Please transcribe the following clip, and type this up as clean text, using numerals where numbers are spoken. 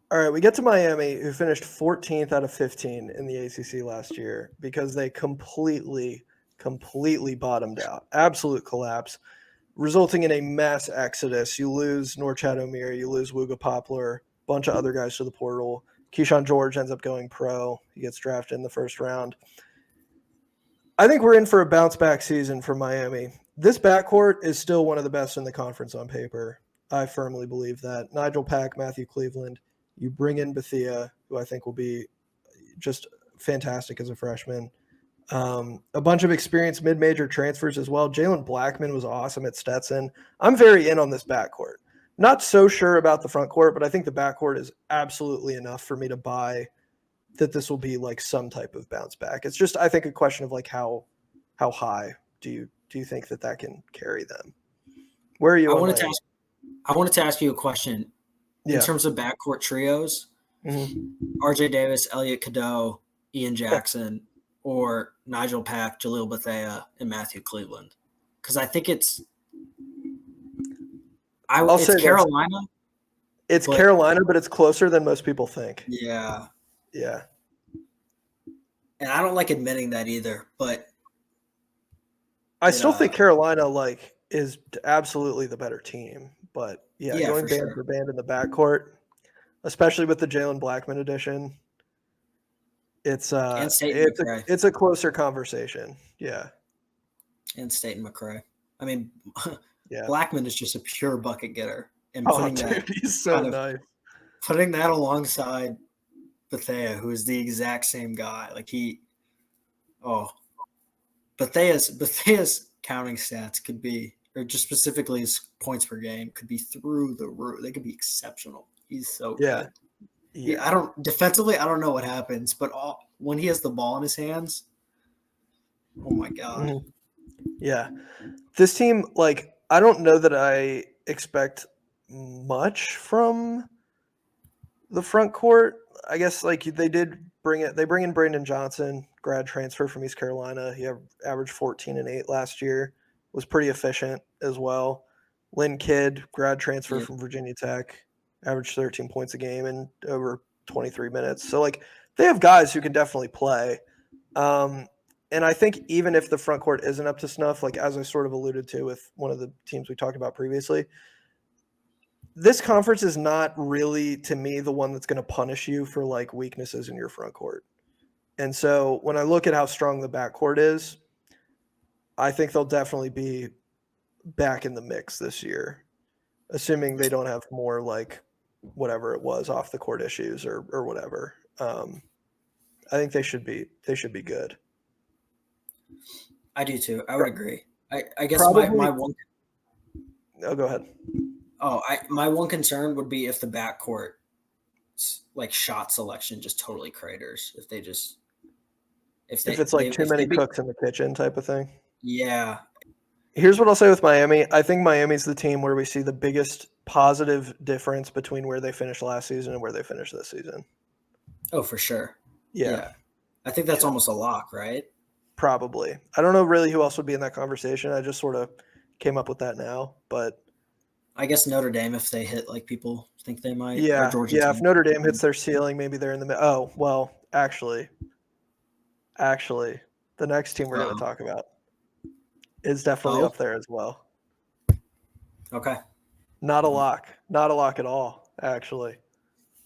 All right, we get to Miami, who finished 14th out of 15 in the ACC last year because they completely bottomed out. Absolute collapse, resulting in a mass exodus. You lose Norchad Omier, you lose Wooga Poplar, bunch of other guys to the portal. Kyshawn George ends up going pro. He gets drafted in the first round. I think we're in for a bounce-back season for Miami. This backcourt is still one of the best in the conference on paper. I firmly believe that. Nijel Pack, Matthew Cleveland. You bring in Bethea, who I think will be just fantastic as a freshman. A bunch of experienced mid-major transfers as well. Jalen Blackman was awesome at Stetson. I'm very in on this backcourt. Not so sure about the front court, but I think the backcourt is absolutely enough for me to buy that this will be like some type of bounce back. It's just, I think, a question of like how high do you think that can carry them? Where are you? I wanted to ask you a question. In terms of backcourt trios, RJ Davis, Elliot Cadeau, Ian Jackson, or Nijel Pack, Jalil Bethea, and Matthew Cleveland. Because I think it's Carolina. It's Carolina, but it's closer than most people think. Yeah. Yeah. And I don't like admitting that either, but I still think Carolina is absolutely the better team. But going band for band in the backcourt, especially with the Jalen Blackman addition, it's a closer conversation. Yeah. And Staten McCray. I mean, Blackman is just a pure bucket getter. And he's so nice. Putting that alongside Bethea, who is the exact same guy. Bethea's counting stats could be, or just specifically his points per game, could be through the roof. They could be exceptional. He's so good. Yeah. Defensively, I don't know what happens, but when he has the ball in his hands, oh my God. Mm-hmm. Yeah. This team, I don't know that I expect much from the front court. I guess they bring in Brandon Johnson, grad transfer from East Carolina. He averaged 14 and 8 last year, was pretty efficient as well. Lynn Kidd, grad transfer from Virginia Tech, averaged 13 points a game in over 23 minutes. So they have guys who can definitely play. And I think even if the front court isn't up to snuff, as I sort of alluded to with one of the teams we talked about previously, this conference is not really, to me, the one that's going to punish you for weaknesses in your front court. And so when I look at how strong the backcourt is, I think they'll definitely be back in the mix this year, assuming they don't have more whatever it was off the court issues or whatever. I think they should be good. I do too. I would agree. I guess my one. Oh, go ahead. My one concern would be if the backcourt shot selection just totally craters. If it's too many cooks in the kitchen type of thing. Yeah. Here's what I'll say with Miami. I think Miami's the team where we see the biggest positive difference between where they finished last season and where they finished this season. Oh, for sure. Yeah. I think that's almost a lock, right? Probably. I don't know really who else would be in that conversation. I just sort of came up with that now, but I guess Notre Dame, if they hit like people think they might. Yeah, if Notre Dame hits their ceiling, maybe they're in the – oh, well, actually, the next team we're going to talk about is definitely up there as well. Okay. Not a lock. Not a lock at all, actually.